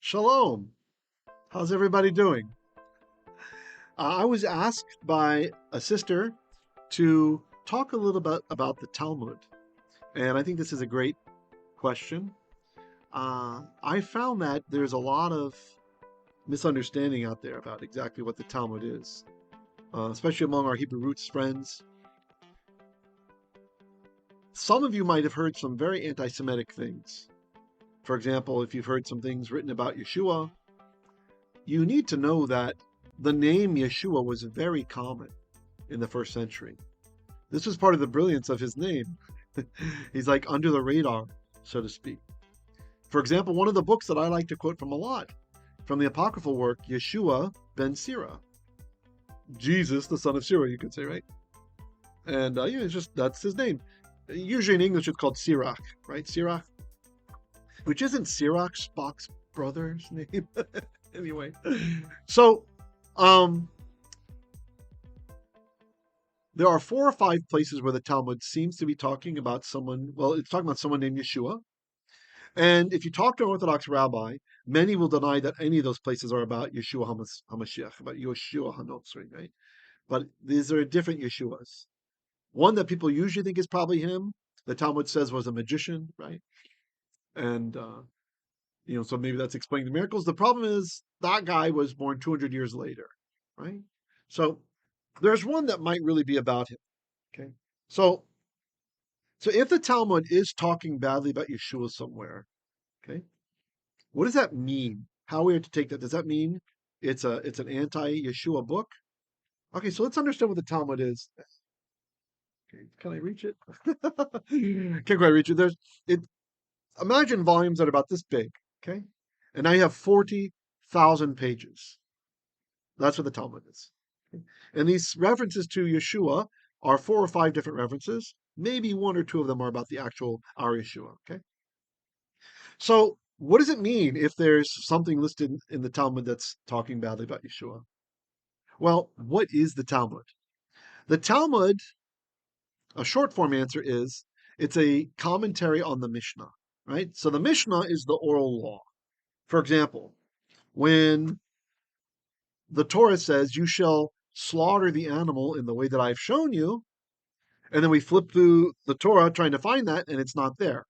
Shalom. How's everybody doing? I was asked by a sister to talk a little bit about the Talmud, and I think this is a great question. I found that there's a lot of misunderstanding out there about exactly what the Talmud is, especially among our Hebrew roots friends. Some of you might have heard some very anti-Semitic things. For example, if you've heard some things written about Yeshua, you need to know that the name Yeshua was very common in the first century. This was part of the brilliance of his name. He's like under the radar, so to speak. For example, one of the books that I like to quote from a lot, from the apocryphal work, Yeshua ben Sirah. Jesus, the son of Sirah, you could say, right? And it's just, that's his name. Usually in English it's called Sirach, right? Sirach, which isn't Sirach, Spock's brother's name. Anyway, so there are 4 or 5 places where the Talmud seems to be talking about someone, well, it's talking about someone named Yeshua. And if you talk to an Orthodox rabbi, many will deny that any of those places are about Yeshua HaMashiach, about Yeshua HaNotzri, right? But these are different Yeshuas. One that people usually think is probably him, the Talmud says was a magician, right? And, so maybe that's explaining the miracles. The problem is that guy was born 200 years later, right? So there's one that might really be about him, okay? So if the Talmud is talking badly about Yeshua somewhere, okay, what does that mean? How are we to take that? Does that mean it's an anti-Yeshua book? Okay, so let's understand what the Talmud is. Okay, can I reach it? Can't quite reach it. Imagine volumes that are about this big, okay? And now you have 40,000 pages. That's what the Talmud is. Okay? And these references to Yeshua are 4 or 5 different references. Maybe 1 or 2 of them are about the actual our Yeshua, okay? So what does it mean if there's something listed in the Talmud that's talking badly about Yeshua? Well, what is the Talmud? The Talmud, a short form answer is, it's a commentary on the Mishnah, right? So the Mishnah is the oral law. For example, when the Torah says, you shall slaughter the animal in the way that I've shown you, and then we flip through the Torah trying to find that, and it's not there.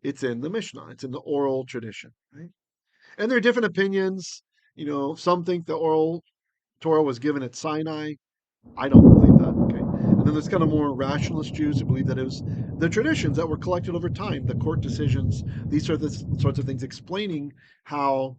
It's in the Mishnah. It's in the oral tradition, right? And there are different opinions. Some think the oral Torah was given at Sinai. I don't believe that, okay? And then there's kind of more rationalist Jews who believe that it was the traditions that were collected over time, the court decisions, these are the sorts of things explaining how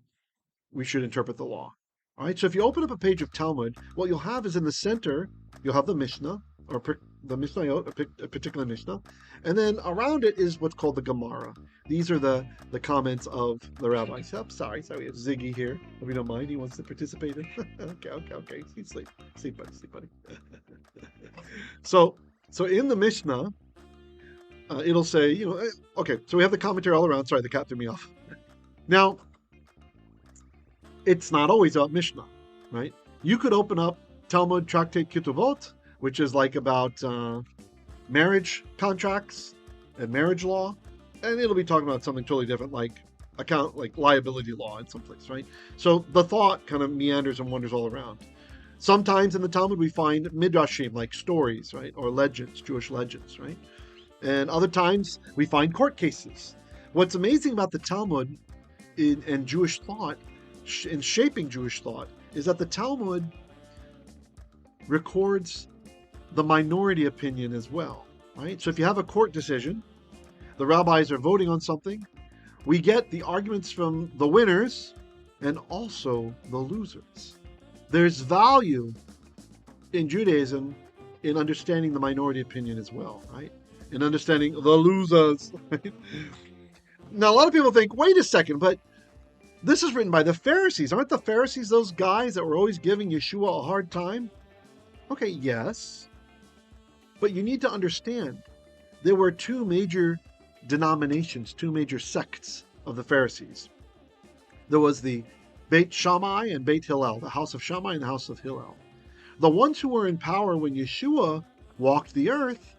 we should interpret the law. All right, so if you open up a page of Talmud, what you'll have is in the center, you'll have the Mishnah, or the Mishnayot, a particular Mishnah, and then around it is what's called the Gemara. These are the comments of the rabbis. Oh, sorry, we have Ziggy here. If you don't mind, he wants to participate in. Okay. Sleep, buddy. So in the Mishnah, it'll say, okay, so we have the commentary all around. Sorry, the cat threw me off. Now, it's not always about Mishnah, right? You could open up Talmud Tractate Ketuvot, which is like about marriage contracts and marriage law, and it'll be talking about something totally different, like liability law in some place, right? So the thought kind of meanders and wanders all around. Sometimes in the Talmud we find midrashim, like stories, right, or legends, Jewish legends, right? And other times we find court cases. What's amazing about the Talmud and Jewish thought, in shaping Jewish thought, is that the Talmud records the minority opinion as well, right? So if you have a court decision, the rabbis are voting on something, we get the arguments from the winners and also the losers. There's value in Judaism in understanding the minority opinion as well, right? In understanding the losers. Right? Now, a lot of people think, wait a second, but this is written by the Pharisees. Aren't the Pharisees those guys that were always giving Yeshua a hard time? Okay, yes. But you need to understand, there were 2 major denominations, 2 major sects of the Pharisees. There was the Beit Shammai and Beit Hillel, the house of Shammai and the house of Hillel. The ones who were in power when Yeshua walked the earth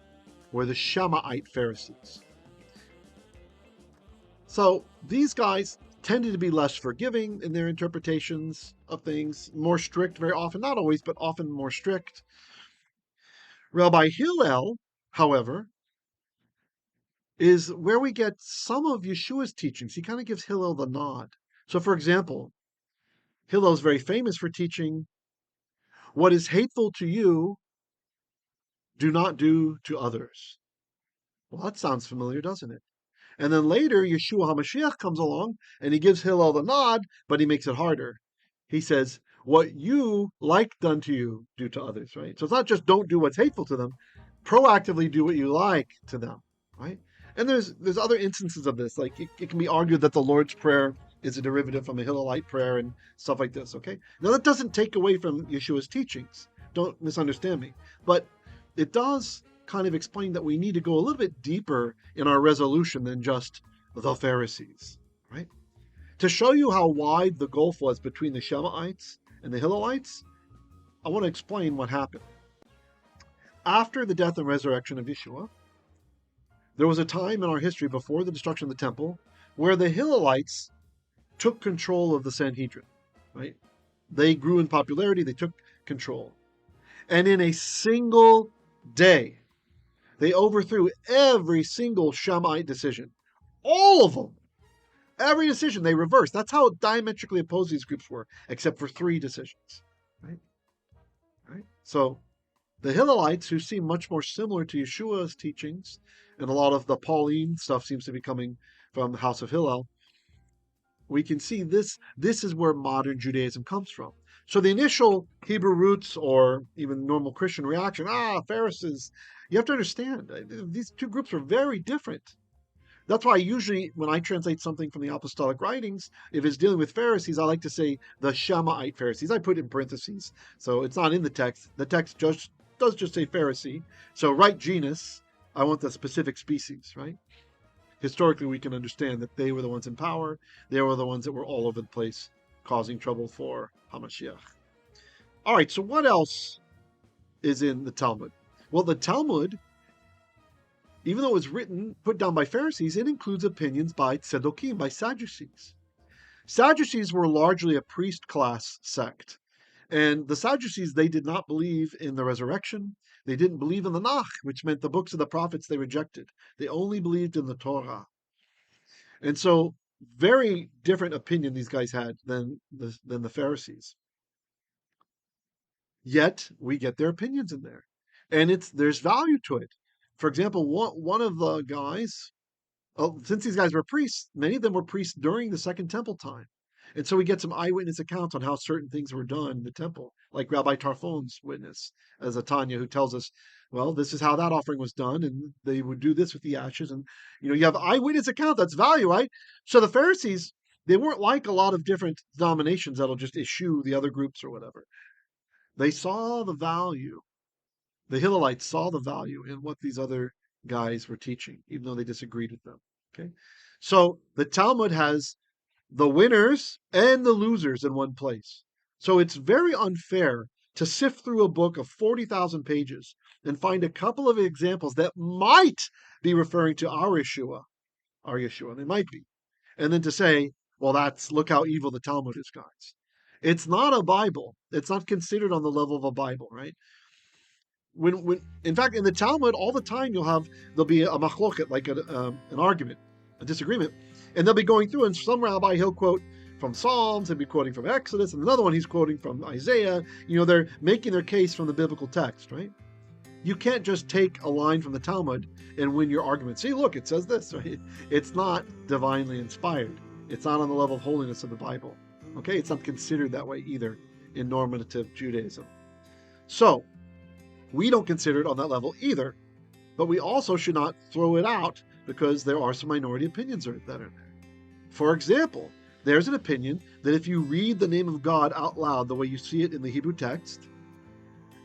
were the Shamma'ite Pharisees. So these guys tended to be less forgiving in their interpretations of things, more strict very often, not always, but often more strict. Rabbi Hillel, however, is where we get some of Yeshua's teachings. He kind of gives Hillel the nod. So, for example, Hillel is very famous for teaching, what is hateful to you, do not do to others. Well, that sounds familiar, doesn't it? And then later, Yeshua HaMashiach comes along and he gives Hillel the nod, but he makes it harder. He says, what you like done to you, do to others, right? So it's not just don't do what's hateful to them, proactively do what you like to them, right? And there's other instances of this. Like it can be argued that the Lord's Prayer is a derivative from a Hillelite prayer and stuff like this, okay? Now that doesn't take away from Yeshua's teachings. Don't misunderstand me. But it does kind of explain that we need to go a little bit deeper in our resolution than just the Pharisees, right? To show you how wide the gulf was between the Shemaites and the Hillelites, I want to explain what happened. After the death and resurrection of Yeshua, there was a time in our history before the destruction of the temple where the Hillelites took control of the Sanhedrin, right? They grew in popularity, they took control. And in a single day, they overthrew every single Shemite decision. All of them. Every decision they reversed. That's how diametrically opposed these groups were, except for 3 decisions. Right? So the Hillelites, who seem much more similar to Yeshua's teachings, and a lot of the Pauline stuff seems to be coming from the house of Hillel, we can see this is where modern Judaism comes from. So the initial Hebrew roots or even normal Christian reaction, Pharisees, you have to understand, these 2 groups are very different. That's why usually when I translate something from the apostolic writings, if it's dealing with Pharisees, I like to say the Shemaite Pharisees. I put it in parentheses, so it's not in the text. The text does just say Pharisee. So right genus, I want the specific species, right? Historically, we can understand that they were the ones in power. They were the ones that were all over the place, causing trouble for HaMashiach. All right, so what else is in the Talmud? Well, the Talmud, even though it was put down by Pharisees, it includes opinions by Tzedokim, by Sadducees. Sadducees were largely a priest class sect. And the Sadducees, they did not believe in the resurrection. They didn't believe in the Nach, which meant the books of the prophets they rejected. They only believed in the Torah. And so, very different opinion these guys had than the Pharisees. Yet, we get their opinions in there. And there's value to it. For example, one of the guys, since these guys were priests, many of them were priests during the Second Temple time. And so we get some eyewitness accounts on how certain things were done in the temple, like Rabbi Tarfon's witness, as a Tanya, who tells us, well, this is how that offering was done, and they would do this with the ashes. And, you have eyewitness account, that's value, right? So the Pharisees, they weren't like a lot of different denominations that'll just eschew the other groups or whatever. They saw the value. The Hillelites saw the value in what these other guys were teaching, even though they disagreed with them. Okay, so the Talmud has the winners and the losers in one place. So it's very unfair to sift through a book of 40,000 pages and find a couple of examples that might be referring to our Yeshua, they might be, and then to say, well, look how evil the Talmud is, guys. It's not a Bible. It's not considered on the level of a Bible, right? When in fact in the Talmud all the time there'll be a machloket, like an argument, a disagreement, and they'll be going through, and some rabbi, he'll quote from Psalms, he'll be quoting from Exodus, and another one he's quoting from Isaiah. They're making their case from the biblical text, right? You can't just take a line from the Talmud and win your argument. See, look, it says this, right? It's not divinely inspired. It's not on the level of holiness of the Bible. Okay, it's not considered that way either in normative Judaism. So we don't consider it on that level either, but we also should not throw it out because there are some minority opinions that are there. For example, there's an opinion that if you read the name of God out loud the way you see it in the Hebrew text,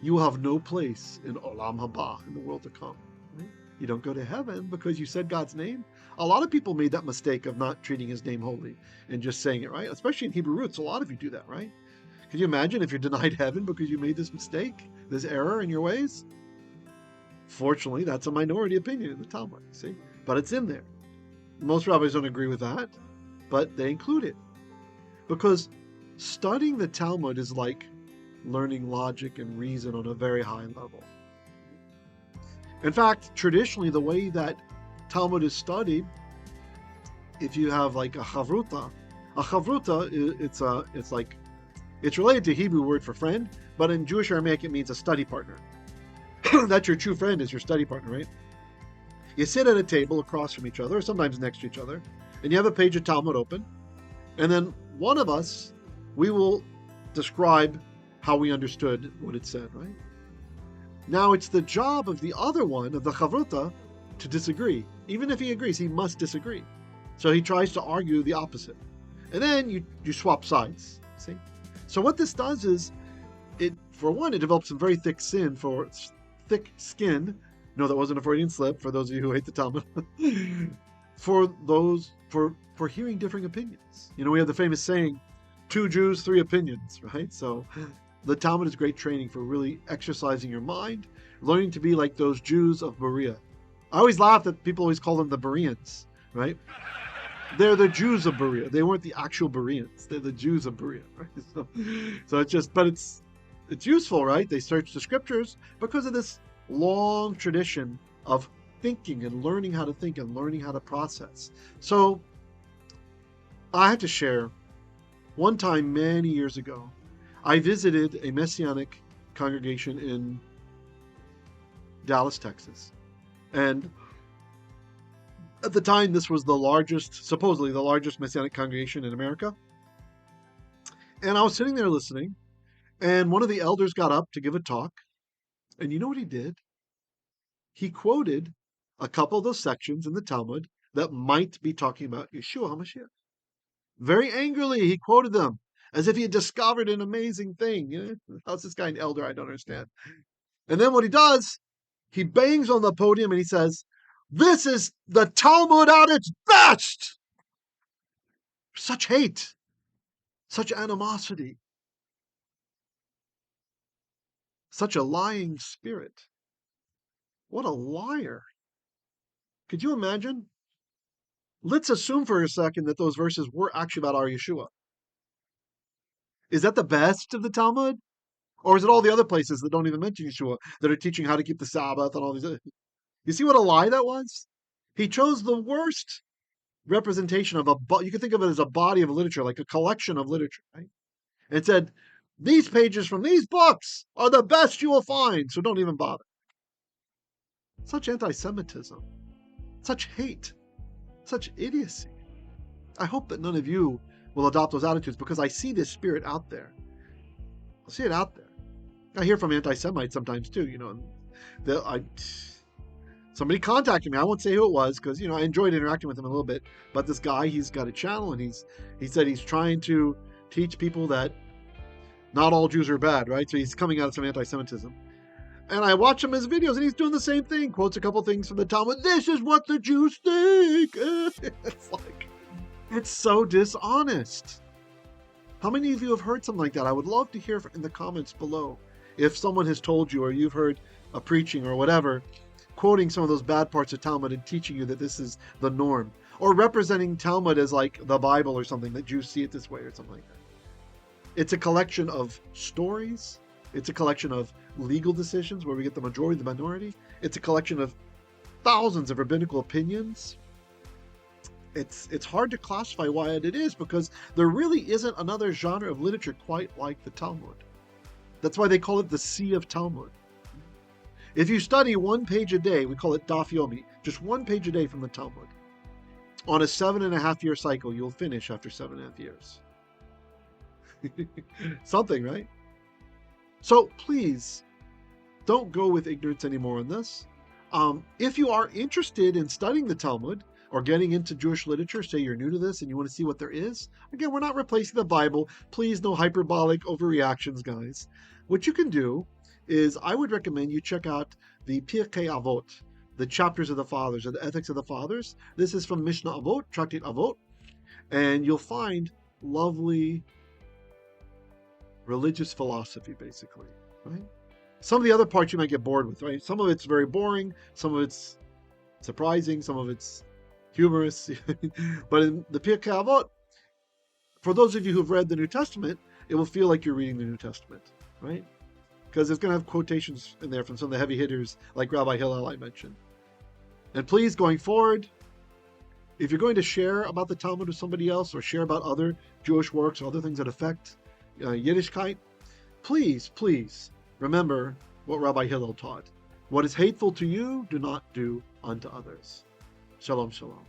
you will have no place in Olam Haba, in the world to come. Right? You don't go to heaven because you said God's name. A lot of people made that mistake of not treating his name holy and just saying it, right? Especially in Hebrew roots, a lot of you do that, right? Can you imagine if you're denied heaven because you made this mistake, this error in your ways? Fortunately, that's a minority opinion in the Talmud, see? But it's in there. Most rabbis don't agree with that. but they include it. Because studying the Talmud is like learning logic and reason on a very high level. In fact, traditionally, the way that Talmud is studied, if you have like a chavruta, it's related to Hebrew word for friend, but in Jewish Aramaic it means a study partner. That's your true friend, is your study partner, right? You sit at a table across from each other, or sometimes next to each other, and you have a page of Talmud open, and then one of us, we will describe how we understood what it said, right? Now it's the job of the other one, of the chavruta, to disagree. Even if he agrees, he must disagree. So he tries to argue the opposite. And then you swap sides, see? So what this does is, it develops some very thick skin. No, that wasn't a Freudian slip, for those of you who hate the Talmud. for hearing differing opinions. We have the famous saying, 2 Jews, 3 opinions, right? So the Talmud is great training for really exercising your mind, learning to be like those Jews of Berea. I always laugh that people always call them the Bereans, right? They're the Jews of Berea. They weren't the actual Bereans. They're the Jews of Berea, right? So it's just, but it's useful, right? They search the scriptures because of this long tradition of thinking and learning how to think and learning how to process. So I have to share, one time many years ago, I visited a Messianic congregation in Dallas, Texas. And at the time, this was supposedly the largest Messianic congregation in America. And I was sitting there listening, and one of the elders got up to give a talk. And you know what he did? He quoted a couple of those sections in the Talmud that might be talking about Yeshua HaMashiach. Very angrily, he quoted them as if he had discovered an amazing thing. How's this guy an elder? I don't understand. And then what he does, he bangs on the podium and he says, "This is the Talmud at its best!" Such hate, such animosity, such a lying spirit. What a liar. Could you imagine? Let's assume for a second that those verses were actually about our Yeshua. Is that the best of the Talmud? Or is it all the other places that don't even mention Yeshua, that are teaching how to keep the Sabbath and all these other? You see what a lie that was? He chose the worst representation of you can think of it as a body of literature, like a collection of literature, right? It said, these pages from these books are the best you will find, so don't even bother. Such anti-Semitism, such hate, such idiocy. I hope that none of you will adopt those attitudes, because I see this spirit out there. I see it out there. I hear from anti-Semites sometimes too, somebody contacted me. I won't say who it was, because I enjoyed interacting with him a little bit. But this guy, he's got a channel, and he said he's trying to teach people that not all Jews are bad, right? So he's coming out of some anti-Semitism. And I watch him his videos, and he's doing the same thing. Quotes a couple things from the Talmud. This is what the Jews think. It's so dishonest. How many of you have heard something like that? I would love to hear in the comments below if someone has told you, or you've heard a preaching or whatever, quoting some of those bad parts of Talmud and teaching you that this is the norm, or representing Talmud as like the Bible or something, that Jews see it this way or something like that. It's a collection of stories. It's a collection of legal decisions where we get the majority, the minority. It's a collection of thousands of rabbinical opinions. It's hard to classify why it is, because there really isn't another genre of literature quite like the Talmud. That's why they call it the Sea of Talmud. If you study 1 page a day, we call it Daf Yomi, just 1 page a day from the Talmud, on a 7.5-year cycle, you'll finish after 7.5 years. Something, right? So please, don't go with ignorance anymore on this. If you are interested in studying the Talmud, or getting into Jewish literature, say you're new to this and you want to see what there is, again, we're not replacing the Bible. Please, no hyperbolic overreactions, guys. What you can do is, I would recommend you check out the Pirkei Avot, the chapters of the fathers, or the ethics of the fathers. This is from Mishnah Avot, Tractate Avot, and you'll find lovely religious philosophy, basically, right? Some of the other parts you might get bored with, right? Some of it's very boring, some of it's surprising, some of it's humorous. But in the Pirkei Avot, for those of you who've read the New Testament, it will feel like you're reading the New Testament, right? Because it's going to have quotations in there from some of the heavy hitters like Rabbi Hillel I mentioned. And please, going forward, if you're going to share about the Talmud with somebody else or share about other Jewish works or other things that affect Yiddishkeit, please remember what Rabbi Hillel taught. What is hateful to you, do not do unto others. Shalom, shalom.